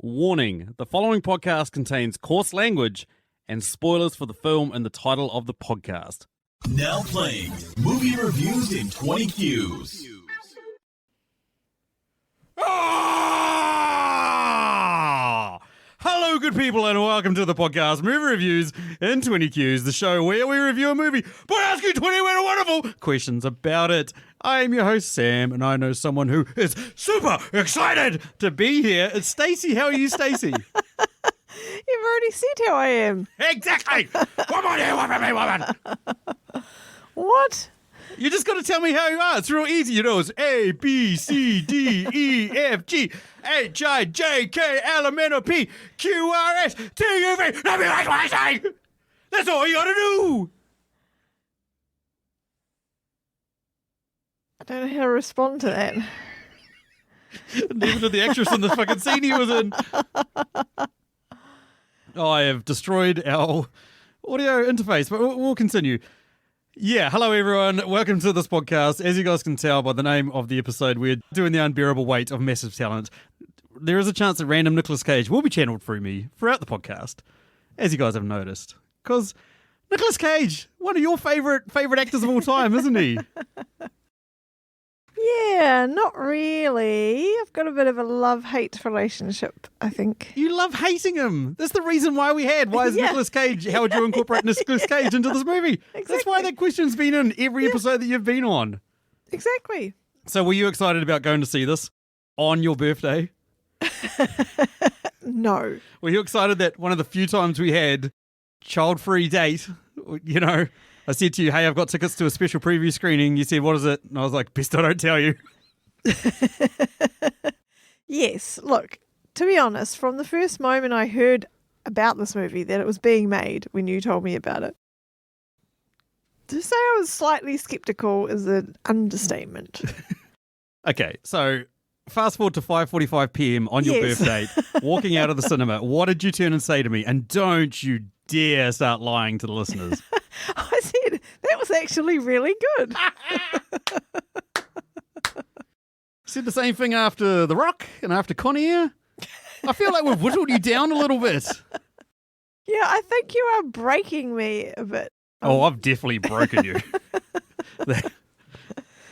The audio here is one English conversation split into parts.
Warning, the following podcast contains coarse language and spoilers for the film and the title of the podcast. Now playing movie reviews in 20 Qs. Hello, good people, and welcome to the podcast Movie Reviews in 20 Qs, the show where we review a movie by asking 20 weird and wonderful questions about it. I am your host, Sam, and I know someone who is super excited to be here. It's Stacey. How are you, Stacey? You've already said how I am. Exactly. Woman here, woman me, woman. What? You just got to tell me how you are. It's real easy. You know, it's A, B, C, D, E, F, G, H, I, J, K, L, M, N, O, P, Q, R, S, T, U, V. Let me like what I say. That's all you got to do. I don't know how to respond to that. Neither did the actress in the fucking scene he was in. Oh, I have destroyed our audio interface, but we'll continue. Yeah, hello everyone. Welcome to this podcast. As you guys can tell by the name of the episode, we're doing the unbearable weight of massive talent. There is a chance that random Nicolis Cage will be channeled through me throughout the podcast, as you guys have noticed. Because Nicolis Cage, one of your favorite actors of all time, isn't he? Yeah, not really. I've got a bit of a love-hate relationship, I think. You love hating him. That's the reason why we had. Why is Nicolis Cage? How would you incorporate Nicolis Cage into this movie? Exactly. That's why that question's been in every episode that you've been on. Exactly. So were you excited about going to see this on your birthday? No. Were you excited that one of the few times we had child-free date, you know, I said to you, hey, I've got tickets to a special preview screening. You said, what is it? And I was like, best I don't tell you. Yes, look, to be honest, from the first moment I heard about this movie, that it was being made when you told me about it, to say I was slightly skeptical is an understatement. Okay, so fast forward to 5:45 p.m. on your birthday, walking out of the cinema. What did you turn and say to me? And don't you dare start lying to the listeners. I said, that was actually really good. Said the same thing after The Rock and after Con Air. I feel like we've whittled you down a little bit. Yeah, I think you are breaking me a bit. Oh, I've definitely broken you.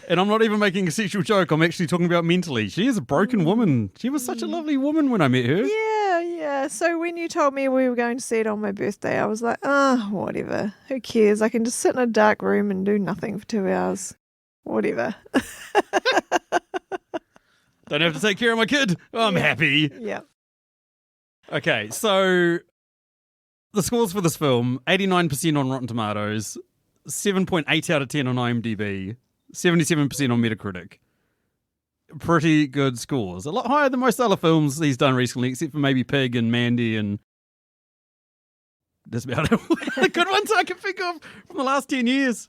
And I'm not even making a sexual joke. I'm actually talking about mentally. She is a broken woman. She was such a lovely woman when I met her. Yeah. So when you told me we were going to see it on my birthday, I was like, whatever. Who cares? I can just sit in a dark room and do nothing for 2 hours. Whatever. Don't have to take care of my kid. I'm happy. Yeah. Okay, so the scores for this film, 89% on Rotten Tomatoes, 7.8 out of 10 on IMDb, 77% on Metacritic. Pretty good scores. A lot higher than most other films he's done recently, except for maybe Pig and Mandy and that's about it. The good ones I can think of from the last 10 years.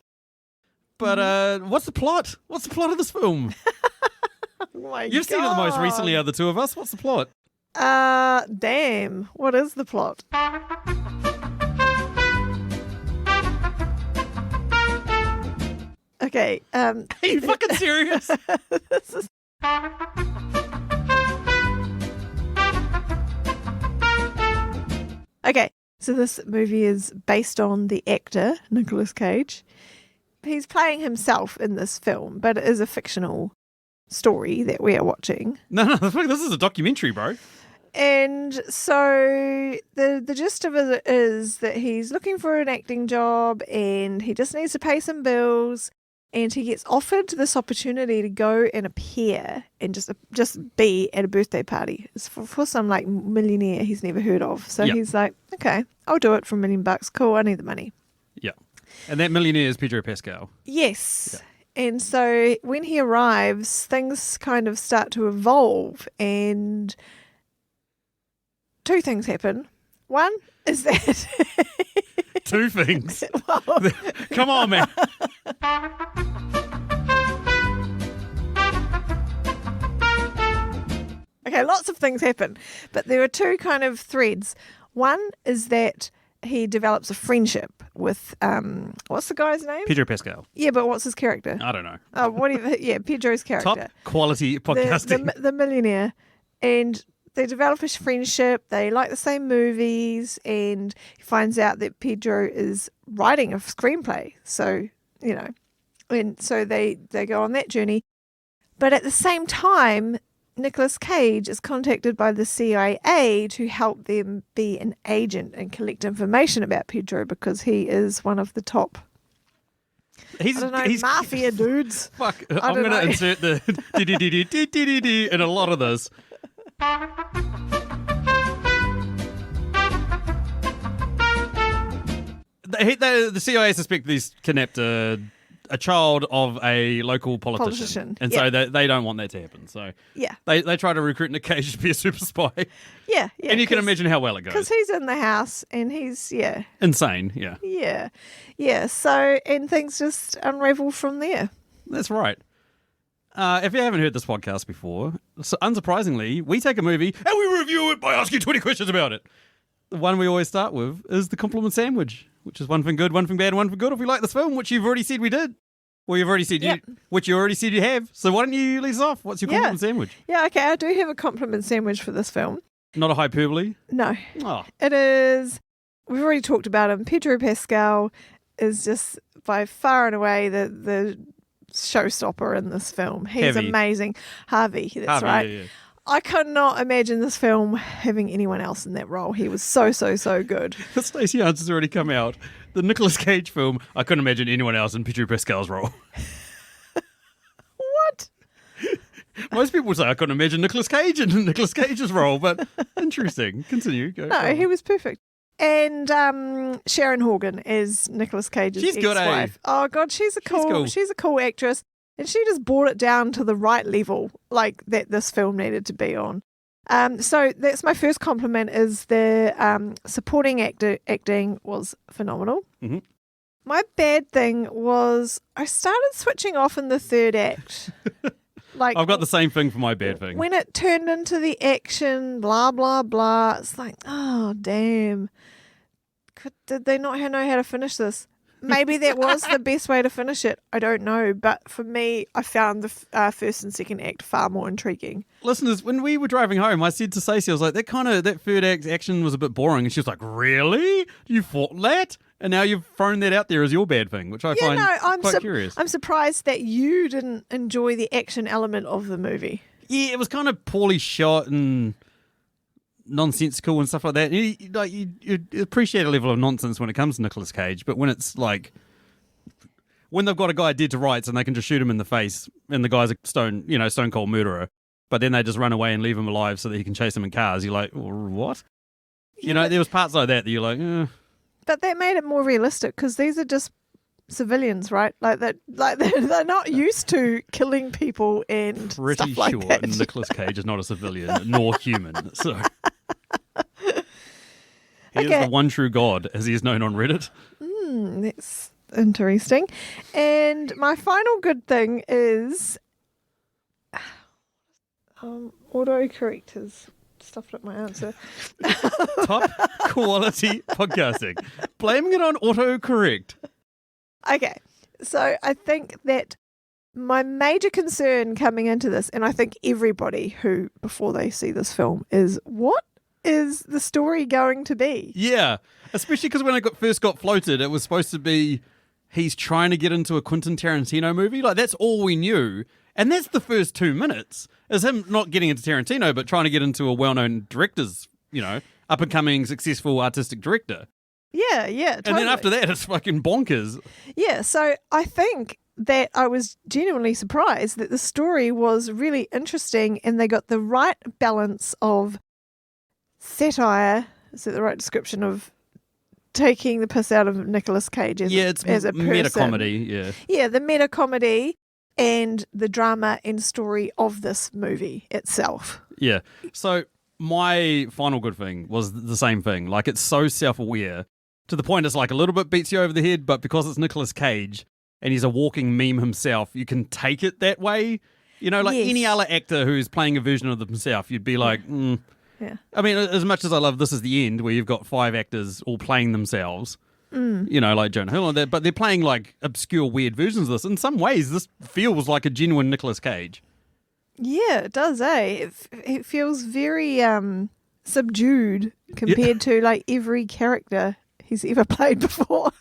But what's the plot? What's the plot of this film? You've seen it the most recently out of the two of us. What's the plot? Damn. What is the plot? Okay. Are you fucking serious? This is... Okay, so this movie is based on the actor, Nicolis Cage. He's playing himself in this film, but it is a fictional story that we are watching. No, this is a documentary, bro. And so the gist of it is that he's looking for an acting job and he just needs to pay some bills. And he gets offered this opportunity to go and appear and just be at a birthday party. It's for some like millionaire he's never heard of. So he's like, okay, I'll do it for $1 million. Cool, I need the money. Yeah. And that millionaire is Pedro Pascal. Yes. Yeah. And so when he arrives, things kind of start to evolve and two things happen. One is that... Two things. Well, come on, man. Okay, lots of things happen, but there are two kind of threads. One is that he develops a friendship with, what's the guy's name? Pedro Pascal. Yeah, but what's his character? I don't know. Oh, whatever. Yeah, Pedro's character. Top quality podcasting. The millionaire. And they develop a friendship. They like the same movies, and he finds out that Pedro is writing a screenplay. So, and so they go on that journey. But at the same time, Nicolas Cage is contacted by the CIA to help them be an agent and collect information about Pedro because he is one of the top, He's mafia dudes. Fuck, I'm going to insert the in a lot of this. The CIA suspect these kidnapped a child of a local politician. And so they don't want that to happen. So they try to recruit Nic Cage to be a super spy. Yeah. And you can imagine how well it goes. Because he's in the house and he's, insane, Yeah, so, and things just unravel from there. That's right. If you haven't heard this podcast before, so unsurprisingly, we take a movie and we review it by asking 20 questions about it. The one we always start with is the compliment sandwich, which is one thing good, one thing bad, one thing good if we like this film, which you've already said we did. Well, you've already said which you already said you have. So why don't you lead us off? What's your compliment sandwich? Yeah, okay, I do have a compliment sandwich for this film. Not a hyperbole? No. Oh. It is, we've already talked about him, Pedro Pascal is just by far and away the showstopper in this film. He's amazing. Harvey, that's right. Yeah. I could not imagine this film having anyone else in that role. He was so good. The Stacey answer's already come out. The Nicolas Cage film, I couldn't imagine anyone else in Pedro Pascal's role. What? Most people say I couldn't imagine Nicolas Cage in Nicolas Cage's role, but interesting. Continue. Go he was perfect. And Sharon Horgan is Nicolas Cage's ex-wife. Good, eh? Oh God, she's a cool actress, and she just brought it down to the right level, like that this film needed to be on. So that's my first compliment: is the supporting acting was phenomenal. Mm-hmm. My bad thing was I started switching off in the third act. Like, I've got the same thing for my bad thing. When it turned into the action, blah, blah, blah, it's like, oh, damn. Did they not know how to finish this? Maybe that was the best way to finish it. I don't know. But for me, I found the first and second act far more intriguing. Listeners, when we were driving home, I said to Stacey, I was like, that third act action was a bit boring. And she was like, really? You thought that? And now you've thrown that out there as your bad thing, which I find quite curious. I'm surprised that you didn't enjoy the action element of the movie. Yeah, it was kind of poorly shot and nonsensical and stuff like that. You appreciate a level of nonsense when it comes to Nicolas Cage, but when it's like when they've got a guy dead to rights and they can just shoot him in the face, and the guy's a stone cold murderer, but then they just run away and leave him alive so that he can chase him in cars. You're like, what? Yeah. There was parts like that you're like, But that made it more realistic because these are just civilians, right? They're not used to killing people and pretty stuff like sure that. Nicolas Cage is not a civilian nor human. So he is the one true God, as he is known on Reddit. That's interesting. And my final good thing is autocorrect has stuffed up my answer. Top quality podcasting. Blaming it on autocorrect. Okay, so I think that my major concern coming into this, and I think everybody who, before they see this film, is what is the story going to be? Yeah, especially because when it first got floated, it was supposed to be he's trying to get into a Quentin Tarantino movie. Like, that's all we knew. And that's the first 2 minutes, is him not getting into Tarantino, but trying to get into a well-known director's, up-and-coming, successful artistic director. Yeah, totally. And then after that, it's fucking bonkers. Yeah, so I think that I was genuinely surprised that the story was really interesting and they got the right balance of satire, is that the right description of taking the piss out of Nicolas Cage as a person. Meta-comedy, yeah. Yeah, the meta-comedy and the drama and story of this movie itself. Yeah. So my final good thing was the same thing. Like, it's so self-aware to the point it's like a little bit beats you over the head, but because it's Nicolas Cage and he's a walking meme himself, you can take it that way. Any other actor who's playing a version of himself, you'd be like, Yeah. I mean, as much as I love This Is the End, where you've got 5 actors all playing themselves, like Jonah Hill and that, but they're playing like obscure, weird versions of this. In some ways, this feels like a genuine Nicolas Cage. Yeah, it does, eh? It feels very subdued compared to like every character he's ever played before.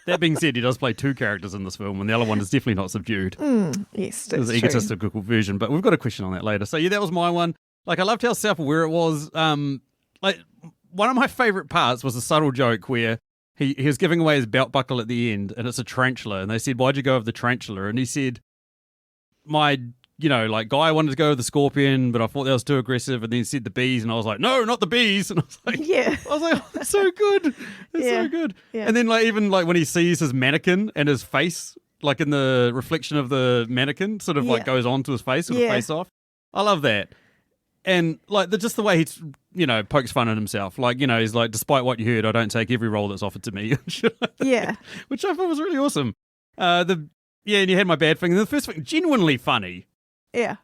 That being said, he does play two characters in this film, and the other one is definitely not subdued. Yes, It's that's an true. egotistical version, but we've got a question on that later. So yeah, that was my one. Like, I loved how self-aware it was. Like, one of my favourite parts was a subtle joke where he was giving away his belt buckle at the end, and it's a tarantula, and they said, "Why'd you go with the tarantula?" And he said, "My, guy wanted to go with the scorpion, but I thought that was too aggressive." And then he said the bees, and I was like, "No, not the bees." And I was like, Yeah. oh, that's so good. It's Yeah. so good. Yeah. And then even when he sees his mannequin and his face, like in the reflection of the mannequin, sort of like Yeah. goes onto his face, sort of Yeah. face off. I love that. And just the way he's, pokes fun at himself. Like, he's like, despite what you heard, I don't take every role that's offered to me. Yeah. Which I thought was really awesome. And you had my bad thing. And the first thing, genuinely funny. Yeah.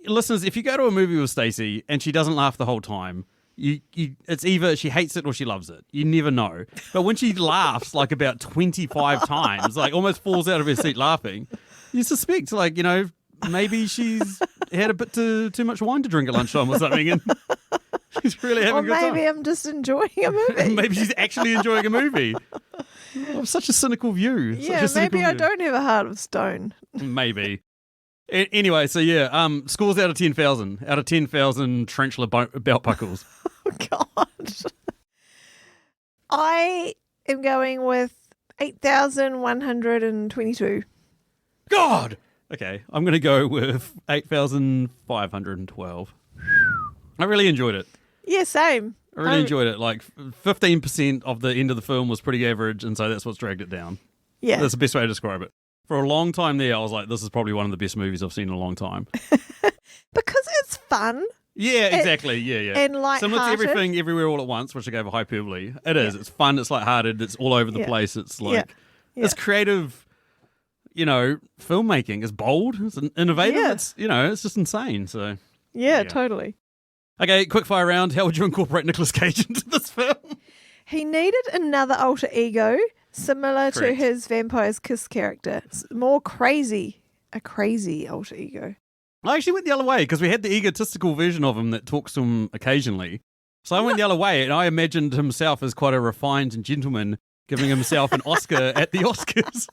Listeners, if you go to a movie with Stacey and she doesn't laugh the whole time, it's either she hates it or she loves it. You never know. But when she laughs like about 25 times, like almost falls out of her seat laughing, you suspect, maybe she's had a bit too much wine to drink at lunchtime or something, and she's really having Or a good time. maybe I'm just enjoying a movie. Maybe she's actually enjoying a movie. Oh, such a cynical view. Yeah, maybe I don't have a heart of stone. Maybe. Anyway, so yeah, scores out of 10,000. Out of 10,000 tarantula belt buckles. Oh, God. I am going with 8,122. God! Okay, I'm going to go with 8,512. I really enjoyed it. Yeah, same. I really enjoyed it. Like, 15% of the end of the film was pretty average, and so that's what's dragged it down. Yeah. That's the best way to describe it. For a long time there, I was like, this is probably one of the best movies I've seen in a long time. Because it's fun Yeah, exactly. Yeah. and Similar to lighthearted. Everything, Everywhere, All at Once, which I gave a hyperbole. It is. Yeah. It's fun. It's lighthearted. It's all over the Yeah. place. It's Yeah. like, it's creative, filmmaking. It's bold. It's innovative. Yeah. It's, it's just insane. So, Yeah, Yeah. totally. okay, quick fire round. How would you incorporate Nicolis Cage into this film? He needed another alter ego similar to Correct. his Vampire's Kiss character. It's more crazy. A crazy alter ego. I actually went the other way because we had the egotistical version of him that talks to him occasionally. So I went the other way, and I imagined himself as quite a refined gentleman giving himself an Oscar at the Oscars.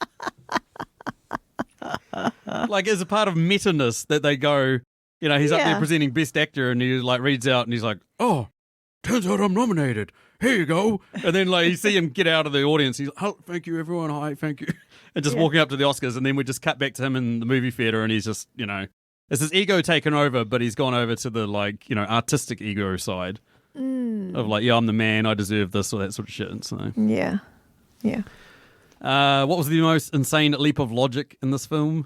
Like, as a part of meta-ness that they go, he's up there Yeah. presenting Best Actor, and he reads out, and he's like, "Oh, turns out I'm nominated. Here you go." And then you see him get out of the audience. He's like, "Oh, thank you, everyone. Hi, thank you." And just Yeah. walking up to the Oscars, and then we just cut back to him in the movie theater, and he's just, it's his ego taken over, but he's gone over to the artistic ego side of I'm the man, I deserve this, or that sort of shit. So, Yeah. Yeah. what was the most insane leap of logic in this film?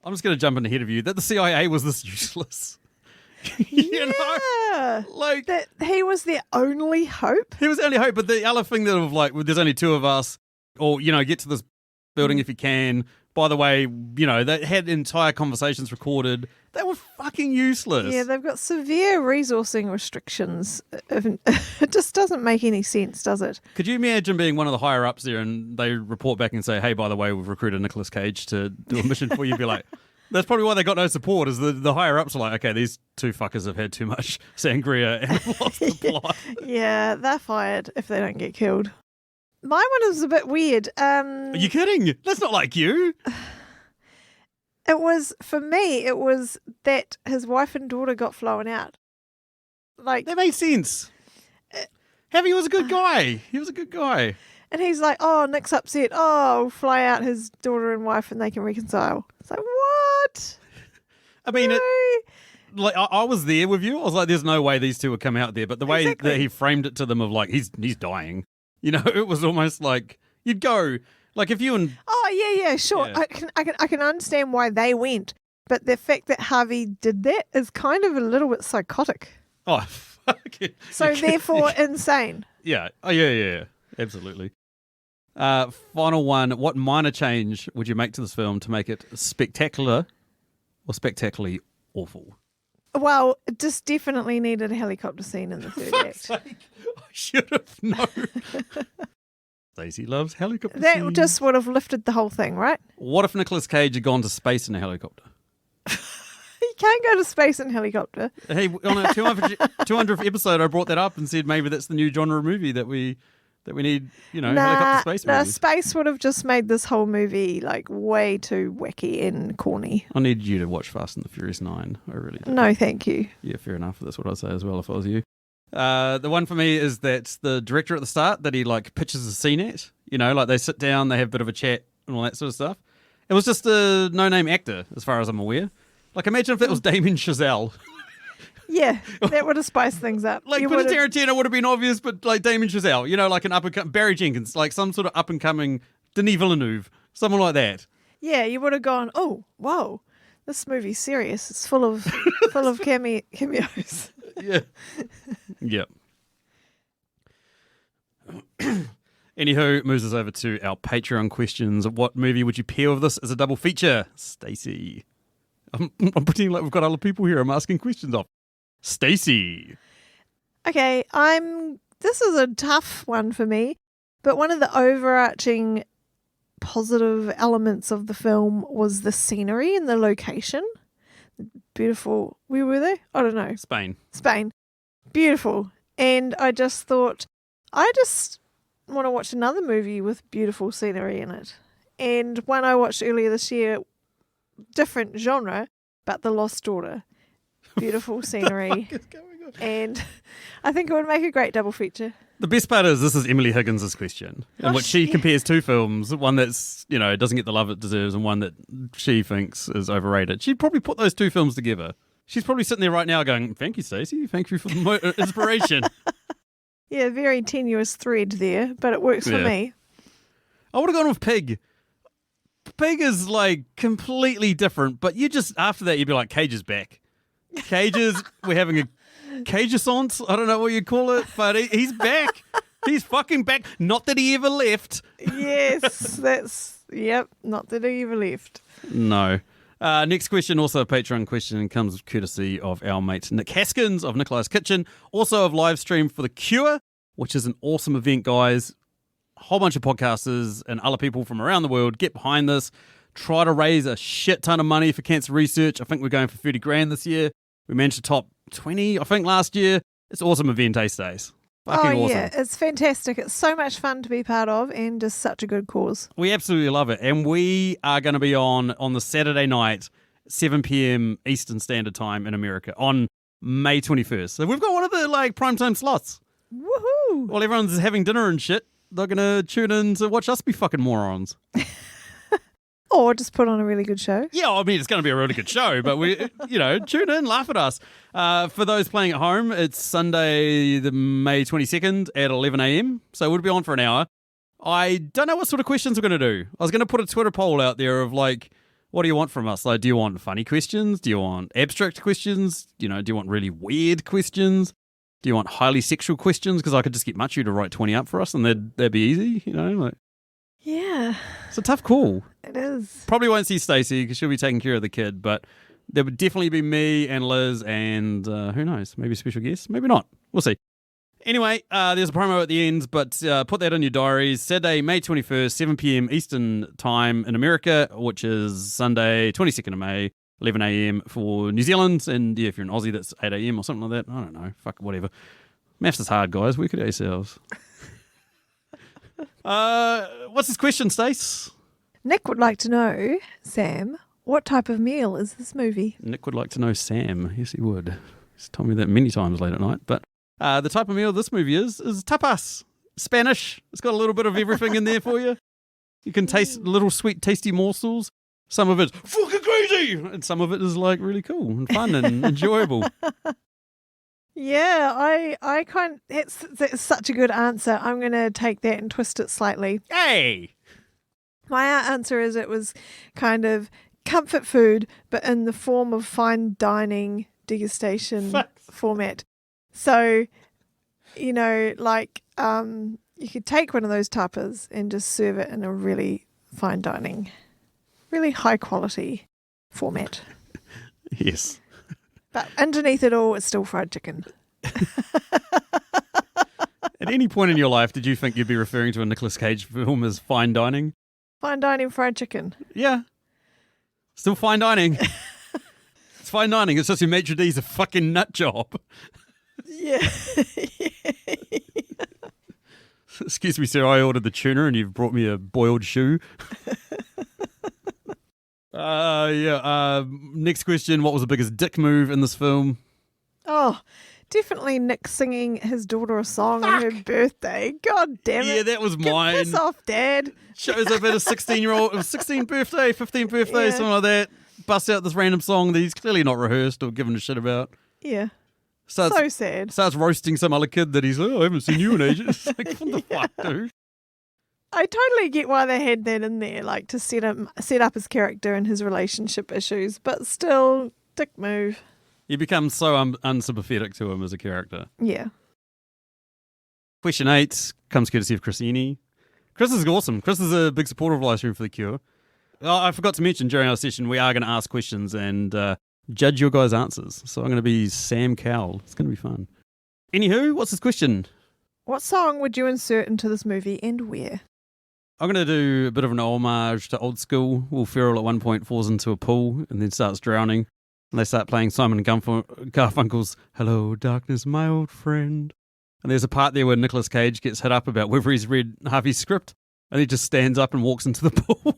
I'm just going to jump in ahead of you. That the CIA was this useless. You know? Yeah. Like, That he was their only hope. he was the only hope, but the other thing that there's only two of us, or, get to this building if you can. By the way, they had entire conversations recorded. They were fucking useless. Yeah, they've got severe resourcing restrictions. It just doesn't make any sense, does it? Could you imagine being one of the higher ups there and they report back and say, "Hey, by the way, we've recruited Nicolis Cage to do a mission for you"? Be like, that's probably why they got no support, is the higher ups are like, "Okay, these two fuckers have had too much sangria and have lost the plot." Yeah, they're fired if they don't get killed. My one was a bit weird. Are you kidding? That's not like you. For me, it was that his wife and daughter got flown out. Like, That made sense. Harvey was a good guy. He was a good guy. and he's like, "Oh, Nick's upset. Oh, we'll fly out his daughter and wife and they can reconcile." It's like, what? I mean, No. I was there with you. I was like, there's no way these two would come out there. But the way Exactly. that he framed it to them of he's dying. It was almost like you'd go, if you and Oh, yeah, sure. Yeah. I can understand why they went, but the fact that Harvey did that is kind of a little bit psychotic. oh, fuck it. So therefore insane. Yeah. Oh, yeah. Absolutely. Final one. What minor change would you make to this film to make it spectacular or spectacularly awful? Well, it just definitely needed a helicopter scene in the third Fuck's act. sake. I should have known. Stacey loves helicopter That scenes. just would have lifted the whole thing, right? What if Nicolis Cage had gone to space in a helicopter? can go to space in helicopter. Hey, on our 200th episode, I brought that up and said maybe that's the new genre movie that we need, helicopter space No, movies. space would have just made this whole movie like way too wacky and corny. I need you to watch Fast and the Furious 9. I really do. No, thank you. Yeah, fair enough. That's what I'd say as well if I was you. The one for me is that the director at the start that he like pitches a scene at, like they sit down, they have a bit of a chat and all that sort of stuff. It was just a no-name actor, as far as I'm aware. Like, imagine if that was Damien Chazelle. Yeah, that would have spiced things up. Like, Quentin Tarantino would have been obvious, but like Damien Chazelle, like an up-and-coming Barry Jenkins, like some sort of up-and-coming Denis Villeneuve, someone like that. Yeah, you would have gone, oh, whoa, this movie's serious. It's full of cameos. Yeah. Yep. Anywho, moves us over to our Patreon questions. What movie would you pair with this as a double feature? Stacey. I'm pretending like we've got other people here I'm asking questions of. Stacey. Okay, this is a tough one for me, but one of the overarching positive elements of the film was the scenery and the location. Beautiful. Where were they? I don't know. Spain. Beautiful. And I just thought, I just want to watch another movie with beautiful scenery in it. And one I watched earlier this year, different genre, but The Lost Daughter. Beautiful scenery. And I think it would make a great double feature. The best part is this is Emily Higgins' question, in which she compares two films, one that's, doesn't get the love it deserves and one that she thinks is overrated. She'd probably put those two films together. She's probably sitting there right now going, thank you, Stacey. Thank you for the inspiration. Yeah, very tenuous thread there, but it works for me. I would have gone with Pig. Pig is like completely different, but after that, you'd be like, Cage is back. We're having a Cage-assance. I don't know what you call it, but he's back. He's fucking back. Not that he ever left. Yes, not that he ever left. No. Next question, also a Patreon question, comes courtesy of our mate Nick Haskins of Nikolis Kitchen, also of Livestream for The Cure, which is an awesome event, guys. A whole bunch of podcasters and other people from around the world get behind this, try to raise a shit ton of money for cancer research. I think we're going for 30 grand this year. We managed to top 20, I think, last year. It's an awesome event, Stace. Fucking awesome. Yeah, it's fantastic. It's so much fun to be part of and just such a good cause. We absolutely love it. And we are going to be on the Saturday night, 7 p.m. Eastern Standard Time in America on May 21st. So we've got one of the primetime slots. Woohoo! While everyone's having dinner and shit, they're going to tune in to watch us be fucking morons. Or just put on a really good show. Yeah, I mean, it's going to be a really good show, but we, tune in, laugh at us. For those playing at home, it's Sunday, the May 22nd at 11 a.m. So we'll be on for an hour. I don't know what sort of questions we're going to do. I was going to put a Twitter poll out there of what do you want from us? Like, do you want funny questions? Do you want abstract questions? Do you want really weird questions? Do you want highly sexual questions? Because I could just get Machu to write 20 up for us and that'd be easy, Yeah. It's a tough call. It is. Probably won't see Stacey because she'll be taking care of the kid, but there would definitely be me and Liz and who knows, maybe a special guest, maybe not. We'll see. Anyway, there's a promo at the end, but put that in your diaries. Saturday, May 21st, 7 p.m. Eastern Time in America, which is Sunday, 22nd of May, 11 a.m. for New Zealand. And if you're an Aussie, that's 8 a.m. or something like that. I don't know. Fuck, whatever. Maths is hard, guys. Work it out yourselves. What's his question, Stace? Nick would like to know, Sam, what type of meal is this movie? Nick would like to know Sam. Yes, he would. He's told me that many times late at night. But the type of meal this movie is tapas. Spanish. It's got a little bit of everything in there for you. You can taste little sweet, tasty morsels. Some of it's fucking crazy, and some of it is really cool and fun and enjoyable. Yeah, I can't. That's such a good answer. I'm going to take that and twist it slightly. Hey! My answer is it was kind of comfort food, but in the form of fine dining degustation format. So, you could take one of those tapas and just serve it in a really fine dining, really high quality format. Yes. But underneath it all, it's still fried chicken. At any point in your life, did you think you'd be referring to a Nicolas Cage film as fine dining? Fine dining fried chicken. Yeah. Still fine dining. It's fine dining. It's just your maitre d's a fucking nut job. Yeah. Excuse me, sir. I ordered the tuna and you've brought me a boiled shoe. Next question. What was the biggest dick move in this film? Oh, definitely Nick singing his daughter a song on her birthday. God damn it. Yeah, that was Get mine. piss off, Dad. Shows up at a 16-year-old, 16th birthday, 15th birthday, Yeah. something like that. Busts out this random song that he's clearly not rehearsed or given a shit about. Yeah. Starts, So sad. starts roasting some other kid that he's like, oh, I haven't seen you in ages. Like, what the fuck, dude? I totally get why they had that in there, like to set up his character and his relationship issues, but still, dick move. You become so unsympathetic to him as a character. Yeah. Question 8 comes courtesy of Chrisini. Chris is awesome. Chris is a big supporter of Live Stream for the Cure. Oh, I forgot to mention during our session, we are going to ask questions and judge your guys' answers. So I'm going to be Sam Cowell. It's going to be fun. Anywho, what's this question? What song would you insert into this movie and where? I'm going to do a bit of an homage to old school. Will Ferrell at one point falls into a pool and then starts drowning. And they start playing Simon and Garfunkel's Hello, Darkness, My Old Friend. And there's a part there where Nicolas Cage gets hit up about whether he's read Harvey's script. And he just stands up and walks into the pool.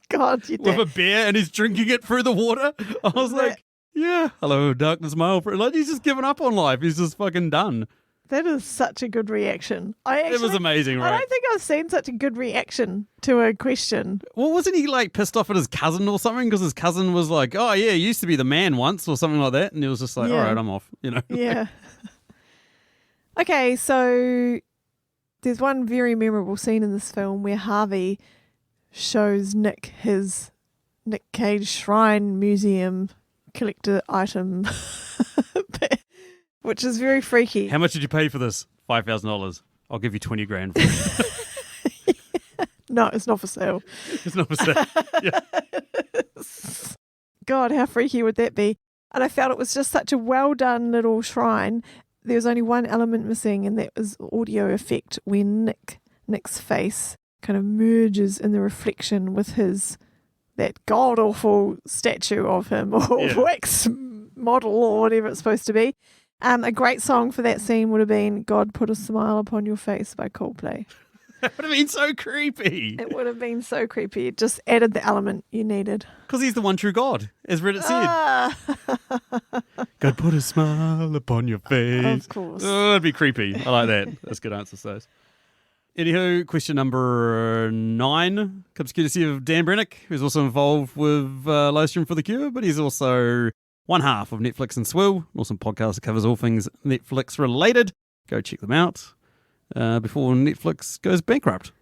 God, you With a beer and he's drinking it through the water. I was like, yeah, hello, darkness, my old friend. Like, he's just given up on life. He's just fucking done. That is such a good reaction. It was amazing, I right? don't think I've seen such a good reaction to a question. Well, wasn't he like pissed off at his cousin or something? Because his cousin was like, oh, yeah, he used to be the man once or something like that. And he was just like, Yeah. all right, I'm off, you know? Yeah. Okay, so there's one very memorable scene in this film where Harvey shows Nick his Nic Cage Shrine Museum collector item, which is very freaky. How much did you pay for this? $5,000. I'll give you 20 grand for it. No, it's not for sale. It's not for sale. Yeah. God, how freaky would that be? And I felt it was just such a well done little shrine. There was only one element missing, and that was audio effect when Nick's face kind of merges in the reflection with that god awful statue of him or wax model or whatever it's supposed to be. A great song for that scene would have been "God Put a Smile Upon Your Face" by Coldplay. That would have been so creepy. It would have been so creepy. It just added the element you needed. Because he's the one true God, as Reddit said. Ah. God put a smile upon your face. Of course. Oh, that'd be creepy. I like that. That's good answers, those. Anywho, question number 9 comes courtesy of Dan Brennick, who's also involved with Livestream for the Cure, but he's also one half of Netflix and Swill, an awesome podcast that covers all things Netflix related. Go check them out before Netflix goes bankrupt.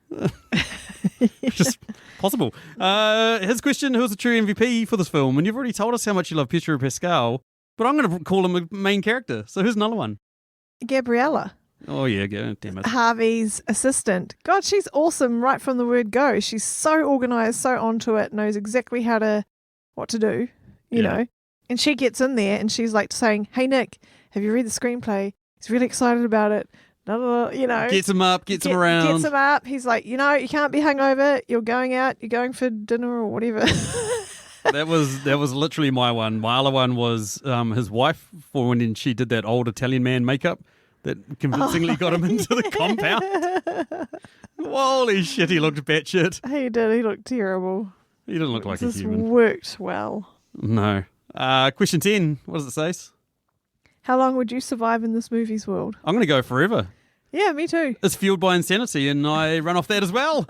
Just possible. His question, who's the true MVP for this film? And you've already told us how much you love Pedro Pascal, but I'm going to call him a main character. So who's another one? Gabriella, Oh, yeah, damn it. Harvey's assistant. God, she's awesome right from the word go. She's so organised, so onto it, knows exactly what to do, you know. And she gets in there and she's like saying, hey, Nick, have you read the screenplay? He's really excited about it. You know, Gets him up, gets him around. Gets him up. He's like, you can't be hungover. You're going out. You're going for dinner or whatever. That was literally my one. My other one was his wife for when she did that old Italian man makeup that convincingly got him into the compound. Holy shit, he looked batshit. He did. He looked terrible. He didn't look like a This human. worked well. No. Question 10. What does it say? How long would you survive in this movie's world? I'm going to go forever. Yeah, me too. It's fueled by insanity, and I run off that as well.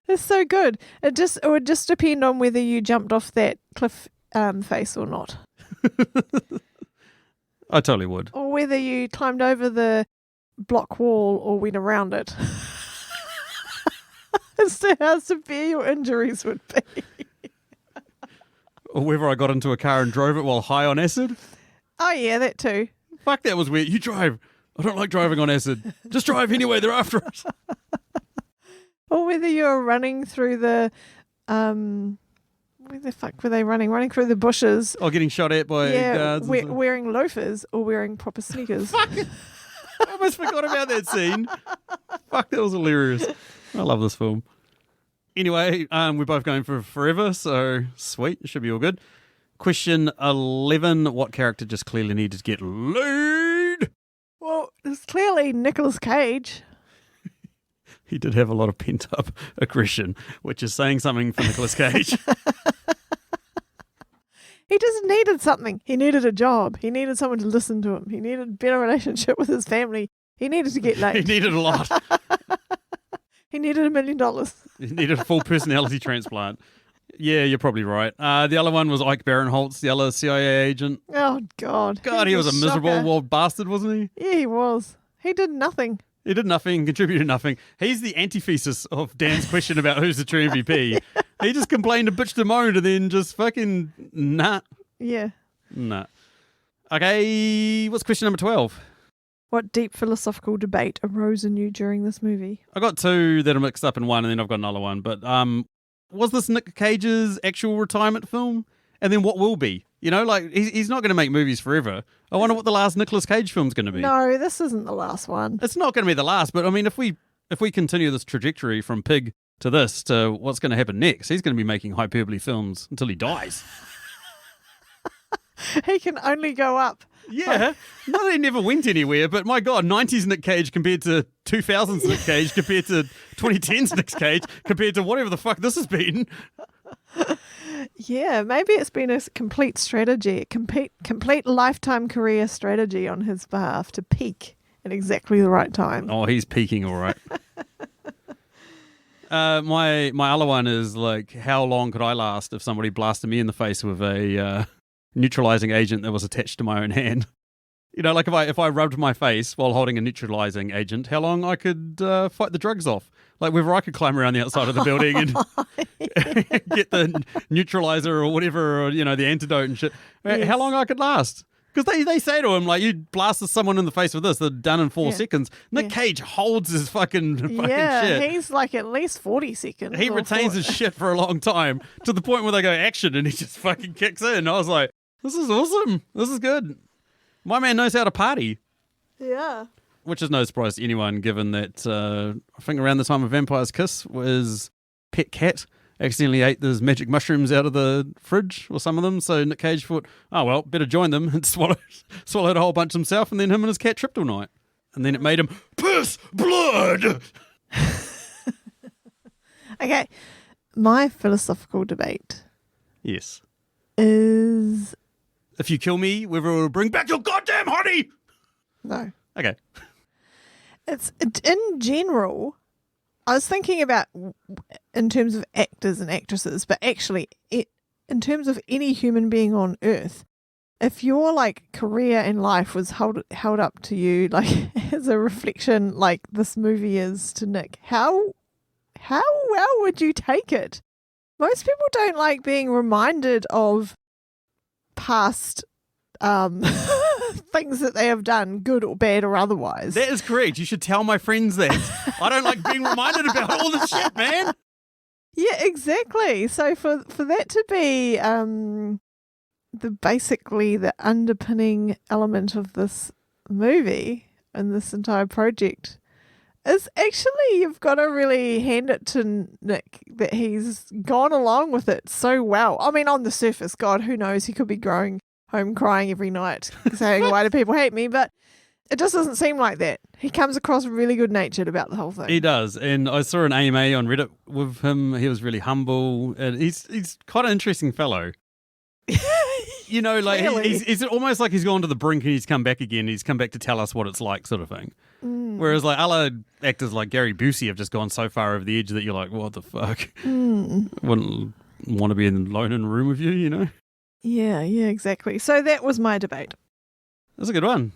It's so good. It would just depend on whether you jumped off that cliff face or not. I totally would. Or whether you climbed over the block wall or went around it. As to how severe your injuries would be. Or whether I got into a car and drove it while high on acid. Oh, yeah, that too. Fuck, that was weird. You drive. I don't like driving on acid. Just drive anyway. They're after us. Or whether you're running through the... where the fuck were they running? Running through the bushes. Or getting shot at by guards. and stuff. Wearing loafers or wearing proper sneakers. I almost forgot about that scene. Fuck, that was hilarious. I love this film. Anyway, we're both going for forever, so sweet. It should be all good. Question 11. What character just clearly needed to get laid? Well, it's clearly Nicolas Cage. He did have a lot of pent-up aggression, which is saying something for Nicolas Cage. He just needed something. He needed a job. He needed someone to listen to him. He needed a better relationship with his family. He needed to get He laid. needed a lot. He needed $1 million. He needed a full personality transplant. Yeah, you're probably right. The other one was Ike Barinholtz, the other CIA agent. Oh, God. God, he was a miserable old bastard, wasn't he? Yeah, he was. He did nothing. He did nothing, contributed nothing. He's the antithesis of Dan's question about who's the true MVP. He just complained and bitched and moaned and then just fucking, nah. Yeah. Nah. Okay, what's question number 12? What deep philosophical debate arose in you during this movie? I got two that are mixed up in one, and then I've got another one. But was this Nic Cage's actual retirement film? And then what will be? You know, like, he's not going to make movies forever. I wonder what the last Nicolas Cage film's going to be. No, this isn't the last one. It's not going to be the last, but I mean, if we continue this trajectory from Pig to this to what's going to happen next, he's going to be making hyperbole films until he dies. He can only go up. Yeah, not that he never went anywhere, but my God, 90s Nic Cage compared to 2000s Nic Cage compared to 2010s Nic Cage compared to whatever the fuck this has been. Yeah, maybe it's been a complete strategy, a complete lifetime career strategy on his behalf to peak at exactly the right time. Oh, he's peaking all right. My other one is like, how long could I last if somebody blasted me in the face with a neutralizing agent that was attached to my own hand? You know, like if I rubbed my face while holding a neutralizing agent, how long I could fight the drugs off? Like whether I could climb around the outside of the building and get the neutralizer or whatever, or, you know, the antidote and shit. Yes. How long I could last? Because they say to him, like, you blast someone in the face with this, they're done in 4 seconds. Nic Cage holds his fucking shit. He's like at least 40 seconds. He retains his shit for a long time to the point where they go action and he just fucking kicks in. I was like, this is awesome. This is good. My man knows how to party. Yeah. Which is no surprise to anyone, given that I think around the time of Vampire's Kiss was pet cat accidentally ate those magic mushrooms out of the fridge, or some of them. So Nic Cage thought, oh, well, better join them, and swallowed a whole bunch himself, and then him and his cat tripped all night. And then it made him piss blood. Okay. My philosophical debate Yes. is... If you kill me, whether it will bring back your goddamn honey. No. Okay. It's in general, I was thinking about in terms of actors and actresses, but actually in terms of any human being on earth, if your like career and life was held up to you like as a reflection like this movie is to Nick, how well would you take it? Most people don't like being reminded of past things that they have done, good or bad or otherwise. That is correct. You should tell my friends that. I don't like being reminded about all this shit, man. Yeah, exactly. So for that to be basically the underpinning element of this movie and this entire project is actually, you've got to really hand it to Nick that he's gone along with it so well. I mean, on the surface, God, who knows? He could be going home crying every night saying, why do people hate me? But it just doesn't seem like that. He comes across really good-natured about the whole thing. He does. And I saw an AMA on Reddit with him. He was really humble. And he's quite an interesting fellow. You know, like he's almost like he's gone to the brink and he's come back again. He's come back to tell us what it's like, sort of thing. Whereas like other actors like Gary Busey have just gone so far over the edge that you're like, what the fuck? Wouldn't want to be alone in a room with you, you know? Yeah, exactly. So that was my debate. That's a good one.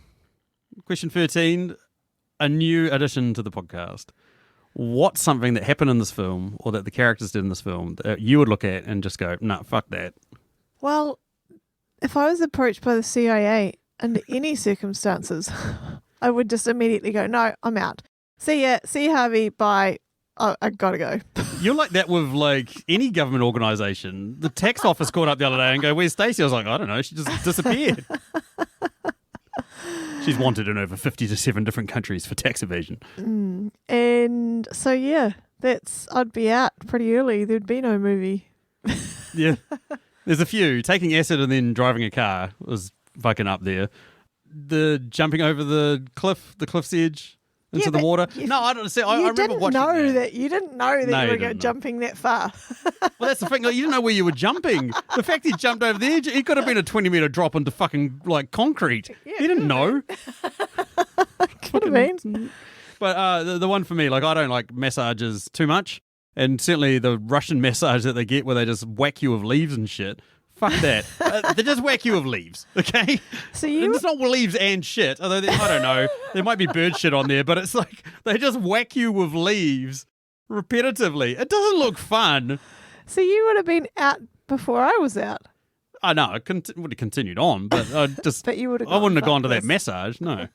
Question 13, a new addition to the podcast. What's something that happened in this film or that the characters did in this film that you would look at and just go, nah, fuck that? Well, if I was approached by the CIA under any circumstances, I would just immediately go, no, I'm out. See ya, Harvey, bye. Oh, I gotta go. You're like that with like any government organisation. The tax office called up the other day and go, where's Stacey? I was like, I don't know. She just disappeared. She's wanted in over 57 different countries for tax evasion. And so, yeah, I'd be out pretty early. There'd be no movie. Yeah. There's a few. Taking acid and then driving a car was fucking up there. The jumping over the cliff's edge into the water. No, I don't see. I remember watching that. You didn't know that you were jumping that far. Well, that's the thing. Like, you didn't know where you were jumping. The fact he jumped over the edge, it could have been a 20-meter drop into fucking like concrete. Yeah, he didn't know. Could have been. But the one for me, like, I don't like massages too much, and certainly the Russian massage that they get where they just whack you with leaves and shit. Fuck that. They just whack you with leaves, okay? So it's not leaves and shit, although I don't know. There might be bird shit on there, but it's like they just whack you with leaves repetitively. It doesn't look fun. So you would have been out before I was out. I know. I would have continued on, but I just but you would have I wouldn't have gone to that massage, no.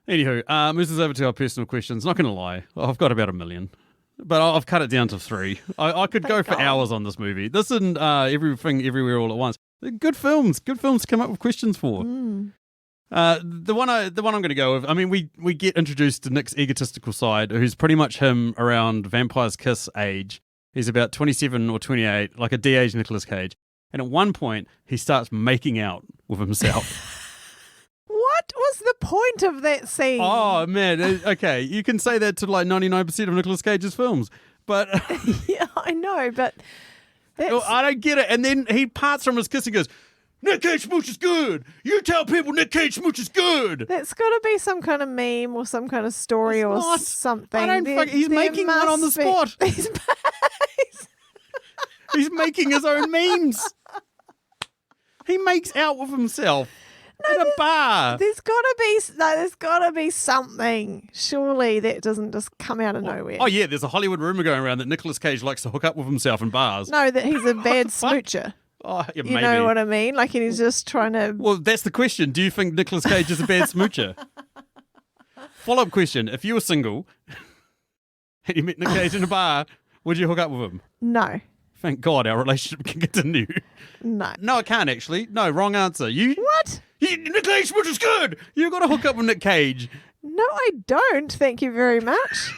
Anywho, moves us over to our personal questions. Not going to lie, I've got about 1 million. But I've cut it down to 3. I could go for hours on this movie. This and Everything Everywhere All at Once. They're good films. Good films to come up with questions for. The one I'm going to go with. I mean, we get introduced to Nick's egotistical side, who's pretty much him around Vampire's Kiss age. He's about 27 or 28, like a de-aged Nicolas Cage. And at one point, he starts making out with himself. What was the point of that scene? Oh, man. Okay, you can say that to like 99% of Nicolas Cage's films. But yeah, I know, but I don't get it. And then he parts from his kiss and goes, Nic Cage smooch is good. You tell people Nic Cage smooch is good. That's got to be some kind of meme or some kind of story something. I don't he's making one on the spot. He's making his own memes. He makes out with himself. In a bar. There's gotta be something. Surely that doesn't just come out of nowhere. Oh yeah, there's a Hollywood rumor going around that Nicolas Cage likes to hook up with himself in bars. No, that he's a bad smoocher. Oh, yeah, you maybe. know what I mean? Like he's just trying to. Well, that's the question. Do you think Nicolas Cage is a bad smoocher? Follow-up question: if you were single and you met Nic Cage in a bar, would you hook up with him? No. Thank God our relationship can continue. No. No, it can't actually. No, wrong answer. What? Nic Cage smooch is good. You've got to hook up with Nic Cage. No, I don't. Thank you very much.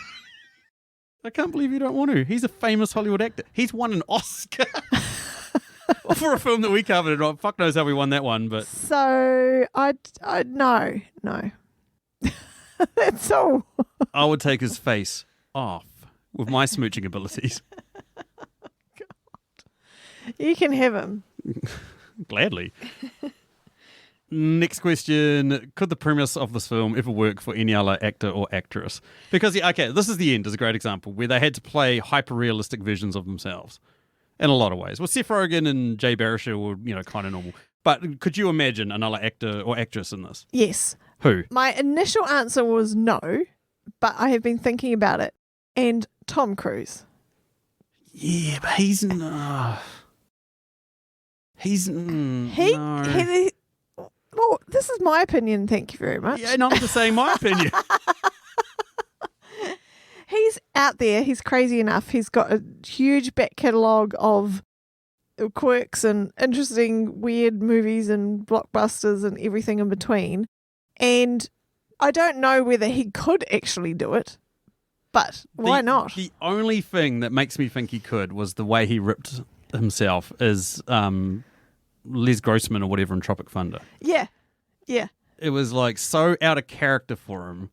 I can't believe you don't want to. He's a famous Hollywood actor. He's won an Oscar for a film that we covered. Oh, fuck knows how we won that one, but so I no. That's all. I would take his face off with my smooching abilities. God. You can have him. Gladly. Next question. Could the premise of this film ever work for any other actor or actress? Because, this is The End is a great example where they had to play hyper-realistic versions of themselves in a lot of ways. Well, Seth Rogen and Jay Baruchel were, kind of normal. But could you imagine another actor or actress in this? Yes. Who? My initial answer was no, but I have been thinking about it. And Tom Cruise. Yeah, but he's... no. Well, this is my opinion. Thank you very much. Yeah, and I'm just saying my opinion. He's out there. He's crazy enough. He's got a huge back catalogue of quirks and interesting, weird movies and blockbusters and everything in between. And I don't know whether he could actually do it, but why not? The only thing that makes me think he could was the way he ripped himself is... Les Grossman or whatever in Tropic Thunder. Yeah. It was like so out of character for him.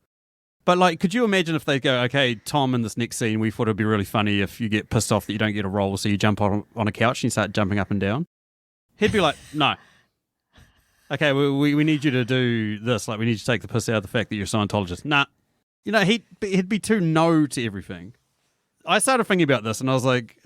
But like, could you imagine if they go, okay, Tom, in this next scene, we thought it'd be really funny if you get pissed off that you don't get a role, so you jump on a couch and you start jumping up and down? He'd be like, no. Okay, we need you to do this. Like, we need you to take the piss out of the fact that you're a Scientologist. Nah. He'd be too no to everything. I started thinking about this and I was like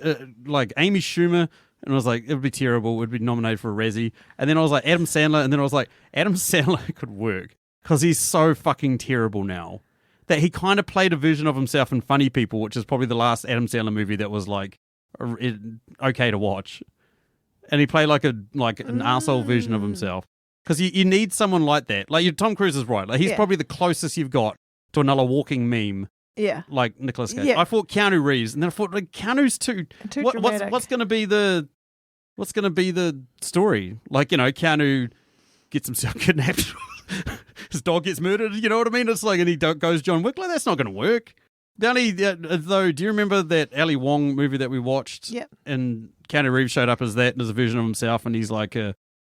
Amy Schumer. And I was like, it would be terrible. It would be nominated for a Razzie. And then I was like, Adam Sandler. And then I was like, Adam Sandler could work because he's so fucking terrible now that he kind of played a version of himself in Funny People, which is probably the last Adam Sandler movie that was like okay to watch. And he played like an arsehole version of himself because you need someone like that. Like Tom Cruise is right. Like he's probably the closest you've got to another walking meme. Yeah, like Nicolas Cage. Yeah. I thought Keanu Reeves, and then I thought like Keanu's too dramatic. What's going to be the story? Like Keanu gets himself kidnapped, his dog gets murdered. You know what I mean? It's like, and he goes John Wick. Like that's not going to work. The only, though, do you remember that Ali Wong movie that we watched? Yep. And Keanu Reeves showed up as that, and as a version of himself, and he's like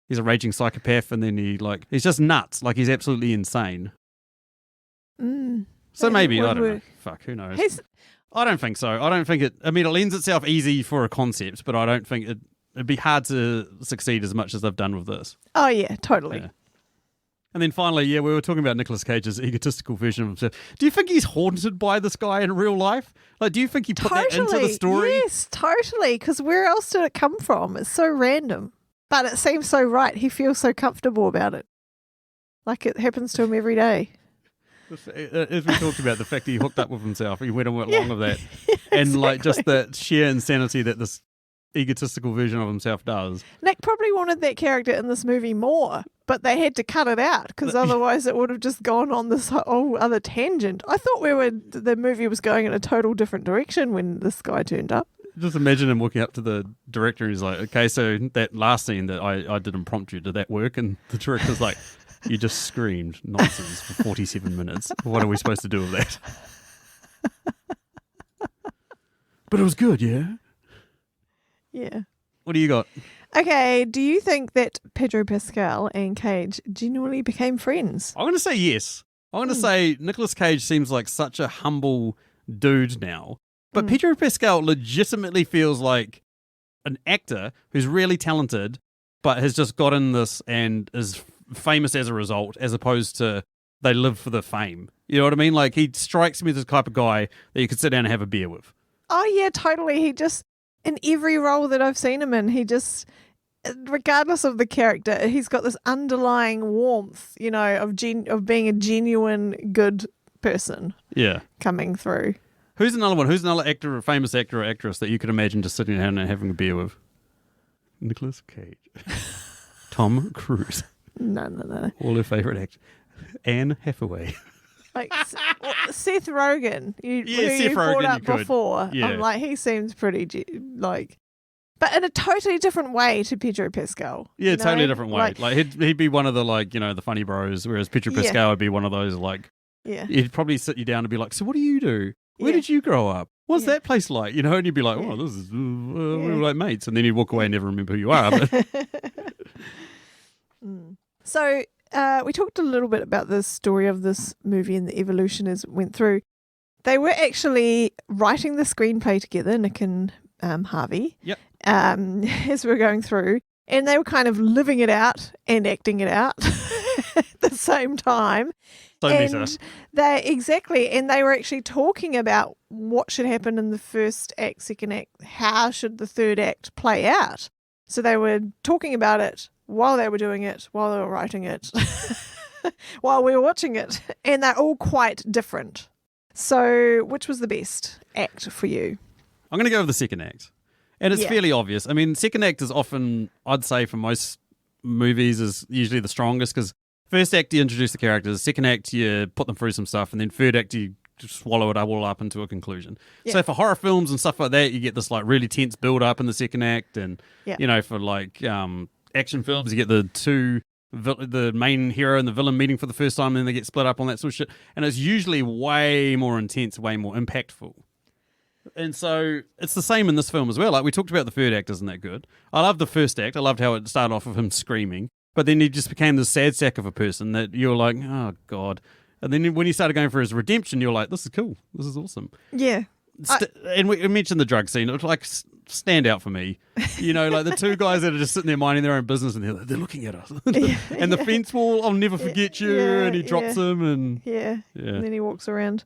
he's a raging psychopath, and then he's just nuts. Like, he's absolutely insane. So maybe, I don't know. Fuck, who knows? I don't think so. I don't think it, I mean, it lends itself easy for a concept, but I don't think it'd be hard to succeed as much as they've done with this. Oh, yeah, totally. Yeah. And then finally, we were talking about Nicolas Cage's egotistical version of himself. Do you think he's haunted by this guy in real life? Like, do you think he put that into the story? Yes, totally. Because where else did it come from? It's so random. But it seems so right. He feels so comfortable about it. Like it happens to him every day. As we talked about, the fact that he hooked up with himself, he went along with that. And like just the sheer insanity that this egotistical version of himself does. Nick probably wanted that character in this movie more, but they had to cut it out because otherwise it would have just gone on this whole other tangent. I thought the movie was going in a total different direction when this guy turned up. Just imagine him walking up to the director and he's like, okay, so that last scene that I did impromptu, did that work? And the director's like, you just screamed nonsense for 47 minutes. What are we supposed to do with that? But it was good, yeah? Yeah. What do you got? Okay, do you think that Pedro Pascal and Cage genuinely became friends? I'm going to say yes. I'm going to say Nicolas Cage seems like such a humble dude now. But Pedro Pascal legitimately feels like an actor who's really talented, but has just gotten this and is famous as a result, as opposed to they live for the fame. You know what I mean? Like, he strikes me as the type of guy that you could sit down and have a beer with. Oh, yeah, totally. He just, in every role that I've seen him in, he just, regardless of the character, he's got this underlying warmth, you know, of being a genuine good person. Yeah. Coming through. Who's another one? Who's another actor, a famous actor or actress that you could imagine just sitting down and having a beer with? Nicolas Cage. Tom Cruise. No. All her favourite actors. Anne Hathaway. Like Seth Rogen. Seth Rogen, brought up before. Yeah. I'm like, he seems pretty, but in a totally different way to Pedro Pascal. Yeah, totally different way. Like he'd be one of the, like, you know, the funny bros, whereas Pedro Pascal would be one of those, like, he'd probably sit you down and be like, so what do you do? Where did you grow up? What's that place like? You know, and you'd be like, oh, this is, we're like mates. And then you'd walk away and never remember who you are. But. So we talked a little bit about the story of this movie and the evolution as it went through. They were actually writing the screenplay together, Nick and Harvey, as we were going through. And they were kind of living it out and acting it out at the same time. So and meta. And they were actually talking about what should happen in the first act, second act, how should the third act play out. So they were talking about it while they were doing it, while they were writing it, while we were watching it. And they're all quite different. So which was the best act for you? I'm going to go with the second act. And it's fairly obvious. I mean, second act is often, I'd say for most movies, is usually the strongest because first act you introduce the characters, second act you put them through some stuff, and then third act you just swallow it all up into a conclusion. Yeah. So for horror films and stuff like that, you get this like really tense build up in the second act, and you know, for like action films, you get the main hero and the villain meeting for the first time, and then they get split up on that sort of shit, and it's usually way more intense, way more impactful. And so it's the same in this film as well. Like we talked about, the third act isn't that good. I loved the first act. I loved how it started off with him screaming, but then he just became this sad sack of a person that you're like, oh God. And then when he started going for his redemption, you're like, this is cool. This is awesome. Yeah. And we mentioned the drug scene. It was like stand out for me. You know, like the two guys that are just sitting there minding their own business and they're looking at us. And the fence wall, I'll never forget you. And he drops him. And and then he walks around.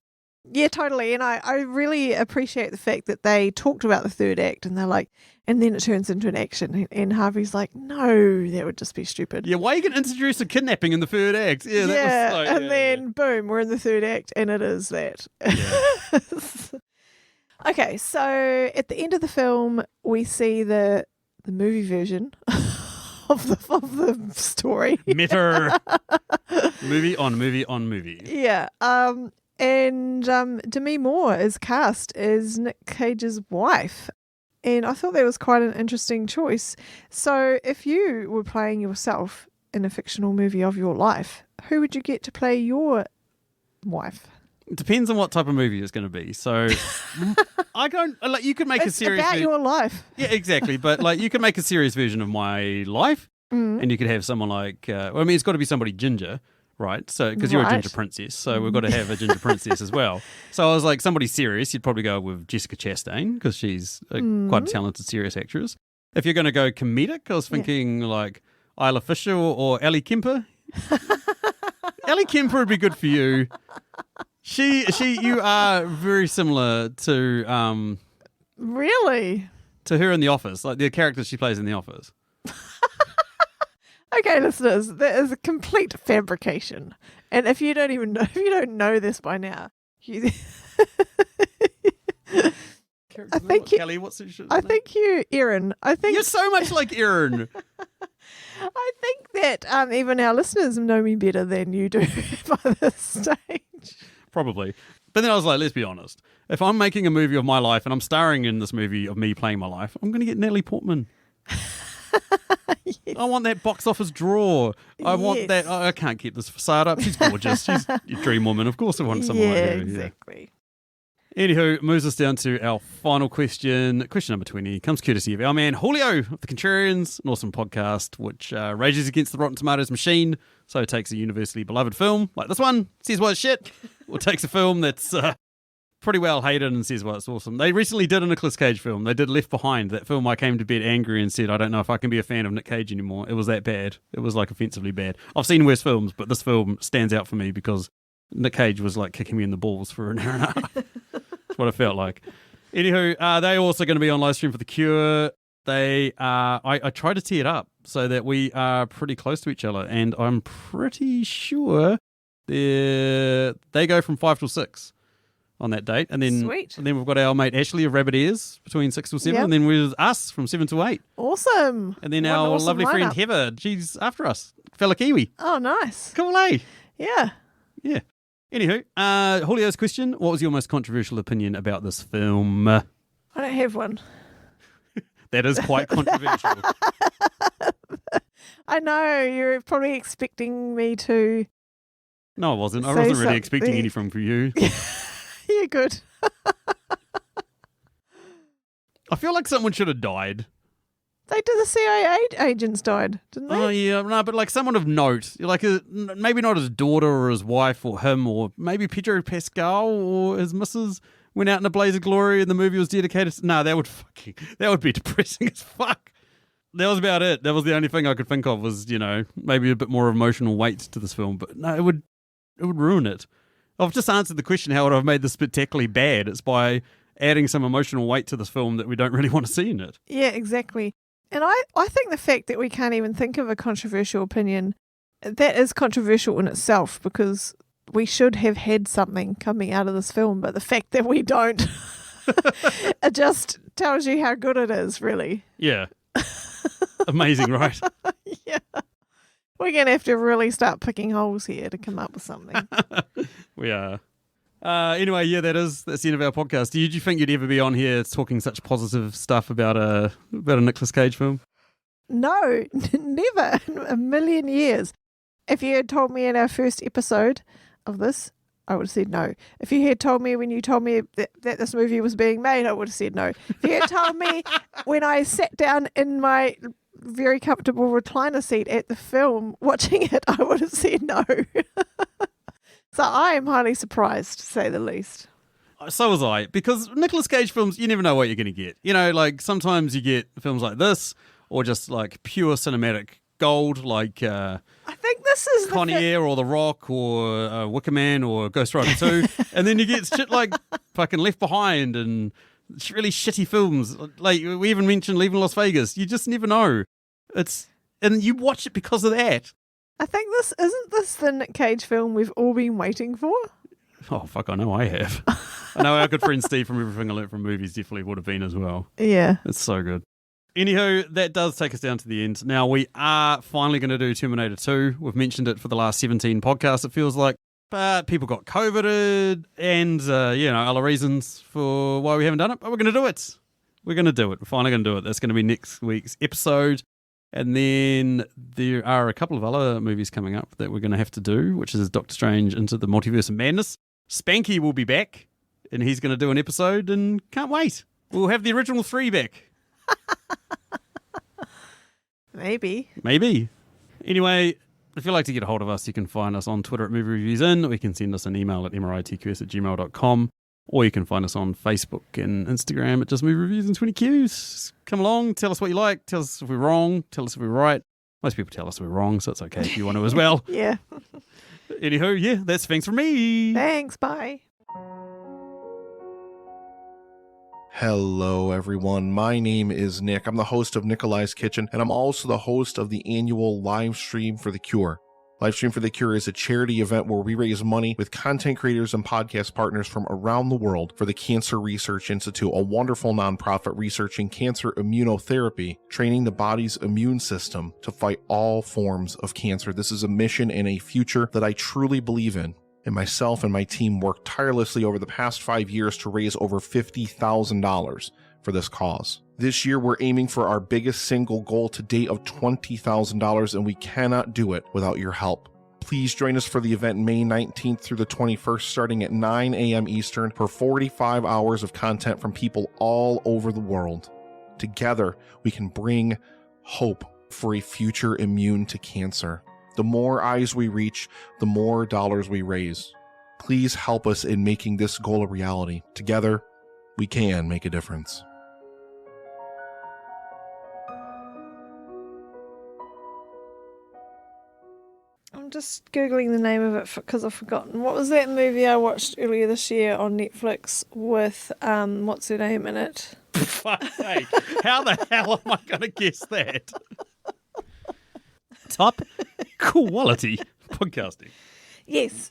Yeah, totally. And I really appreciate the fact that they talked about the third act and they're like, and then it turns into an action. And Harvey's like, no, that would just be stupid. Yeah, why are you going to introduce a kidnapping in the third act? Yeah, that was like, and then boom, we're in the third act and it is that. Yeah. Okay, so at the end of the film, we see the movie version of the story. Meta. movie on movie. Yeah. And Demi Moore is cast as Nic Cage's wife. And I thought that was quite an interesting choice. So if you were playing yourself in a fictional movie of your life, who would you get to play your wife? It depends on what type of movie it's going to be. So I don't like. You could make a serious. It's about your life. Yeah, exactly. But like, you could make a serious version of my life, and you could have someone like. Well, I mean, it's got to be somebody ginger, right? So because you're a ginger princess, so we've got to have a ginger princess as well. So I was like, somebody serious, you'd probably go with Jessica Chastain because she's quite a talented, serious actress. If you're going to go comedic, I was thinking like Isla Fisher or Ellie Kemper. Ellie Kemper would be good for you. You are very similar to Really? to her in The Office, like the character she plays in The Office. Okay, listeners, that is a complete fabrication. And if you don't know this by now, I think Kelly, what's her name? I think you, Erin. You're so much like Erin. I think that even our listeners know me better than you do by this stage. Probably. But then I was like, let's be honest. If I'm making a movie of my life and I'm starring in this movie of me playing my life, I'm going to get Natalie Portman. Yes. I want that box office draw. I want that. I can't keep this facade up. She's gorgeous. She's your dream woman. Of course I want someone like her. Exactly. Yeah. Anywho, moves us down to our final question. Question number 20 comes courtesy of our man Julio of The Contrarians, an awesome podcast which rages against the Rotten Tomatoes machine. So it takes a universally beloved film like this one, says why it's shit, or takes a film that's pretty well hated and says why it's awesome. They recently did a Nicolas Cage film. They did Left Behind, that film I came to bed angry and said, I don't know if I can be a fan of Nic Cage anymore. It was that bad. It was like offensively bad. I've seen worse films, but this film stands out for me because Nic Cage was like kicking me in the balls for an hour and a half. That's what it felt like. Anywho, they're also going to be on live stream for The Cure. They I tried to tee it up so that we are pretty close to each other, and I'm pretty sure they go from 5 till 6 on that date, and then Sweet. And then we've got our mate Ashley of Rabbit Ears between 6 till 7, Yep. and then with us from 7 till 8. Awesome. And then What an our awesome lovely friend lineup. Heather, she's after us, fella Kiwi. Oh, nice. Cool, eh? Yeah. Yeah. Anywho, Julio's question: what was your most controversial opinion about this film? I don't have one. That is quite controversial. I know, you're probably expecting me to. No, I wasn't. I Say wasn't really expecting something. anything from you. Yeah, good. I feel like someone should have died. They did, the CIA agents died, didn't they? Oh, yeah, no, but like someone of note. Like maybe not his daughter or his wife or him, or maybe Pedro Pascal or his missus went out in a blaze of glory and the movie was dedicated to... No, that would be depressing as fuck. That was about it. That was the only thing I could think of was, maybe a bit more emotional weight to this film. But no, it would ruin it. I've just answered the question, how would I have made this spectacularly bad? It's by adding some emotional weight to this film that we don't really want to see in it. Yeah, exactly. And I think the fact that we can't even think of a controversial opinion, that is controversial in itself, because we should have had something coming out of this film, but the fact that we don't, it just tells you how good it is, really. Yeah. Amazing, right? Yeah. We're going to have to really start picking holes here to come up with something. We are. Anyway, yeah, that's the end of our podcast. Did you think you'd ever be on here talking such positive stuff about a Nicolas Cage film? No, never in a million years. If you had told me in our first episode of this, I would have said no. If you had told me when you told me that this movie was being made, I would have said no. If you had told me when I sat down in my very comfortable recliner seat at the film watching it, I would have said no. So I am highly surprised, to say the least. So was I, because Nicolas Cage films, you never know what you're going to get. Like sometimes you get films like this, or just like pure cinematic gold, like I think this is Con Air or The Rock or Wicker Man or Ghost Rider 2. And then you get shit like fucking Left Behind and really shitty films. Like we even mentioned Leaving Las Vegas. You just never know. And you watch it because of that. I think isn't this the Nic Cage film we've all been waiting for? Oh, fuck, I know I have. I know our good friend Steve from Everything I Learned from Movies definitely would have been as well. Yeah. It's so good. Anywho, that does take us down to the end. Now, we are finally going to do Terminator 2. We've mentioned it for the last 17 podcasts, it feels like. But people got COVIDed and, other reasons for why we haven't done it. But we're going to do it. We're going to do it. We're finally going to do it. That's going to be next week's episode. And then there are a couple of other movies coming up that we're going to have to do, which is Doctor Strange Into the Multiverse of Madness. Spanky will be back, and he's going to do an episode, and can't wait. We'll have the original 3 back. Maybe. Anyway, if you'd like to get a hold of us, you can find us on Twitter at Movie Reviews In, or you can send us an email at mritqs@gmail.com, or you can find us on Facebook and Instagram at just Movie Reviews and 20Qs. Come along, tell us what you like, tell us if we're wrong, tell us if we're right. Most people tell us we're wrong, so it's okay if you want to as well. Yeah. Anywho, yeah, that's thanks from me. Thanks. Bye. Hello, everyone. My name is Nick. I'm the host of Nikolis Kitchen, and I'm also the host of the annual Live Stream for the Cure. Live Stream for the Cure is a charity event where we raise money with content creators and podcast partners from around the world for the Cancer Research Institute, a wonderful nonprofit researching cancer immunotherapy, training the body's immune system to fight all forms of cancer. This is a mission and a future that I truly believe in. And myself and my team worked tirelessly over the past 5 years to raise over $50,000 for this cause. This year, we're aiming for our biggest single goal to date of $20,000, and we cannot do it without your help. Please join us for the event May 19th through the 21st, starting at 9 a.m. Eastern, for 45 hours of content from people all over the world. Together, we can bring hope for a future immune to cancer. The more eyes we reach, the more dollars we raise. Please help us in making this goal a reality. Together, we can make a difference. I'm just Googling the name of it because I've forgotten. What was that movie I watched earlier this year on Netflix with, what's her name in it? Fuck's sake. How the hell am I going to guess that? Top quality podcasting. Yes.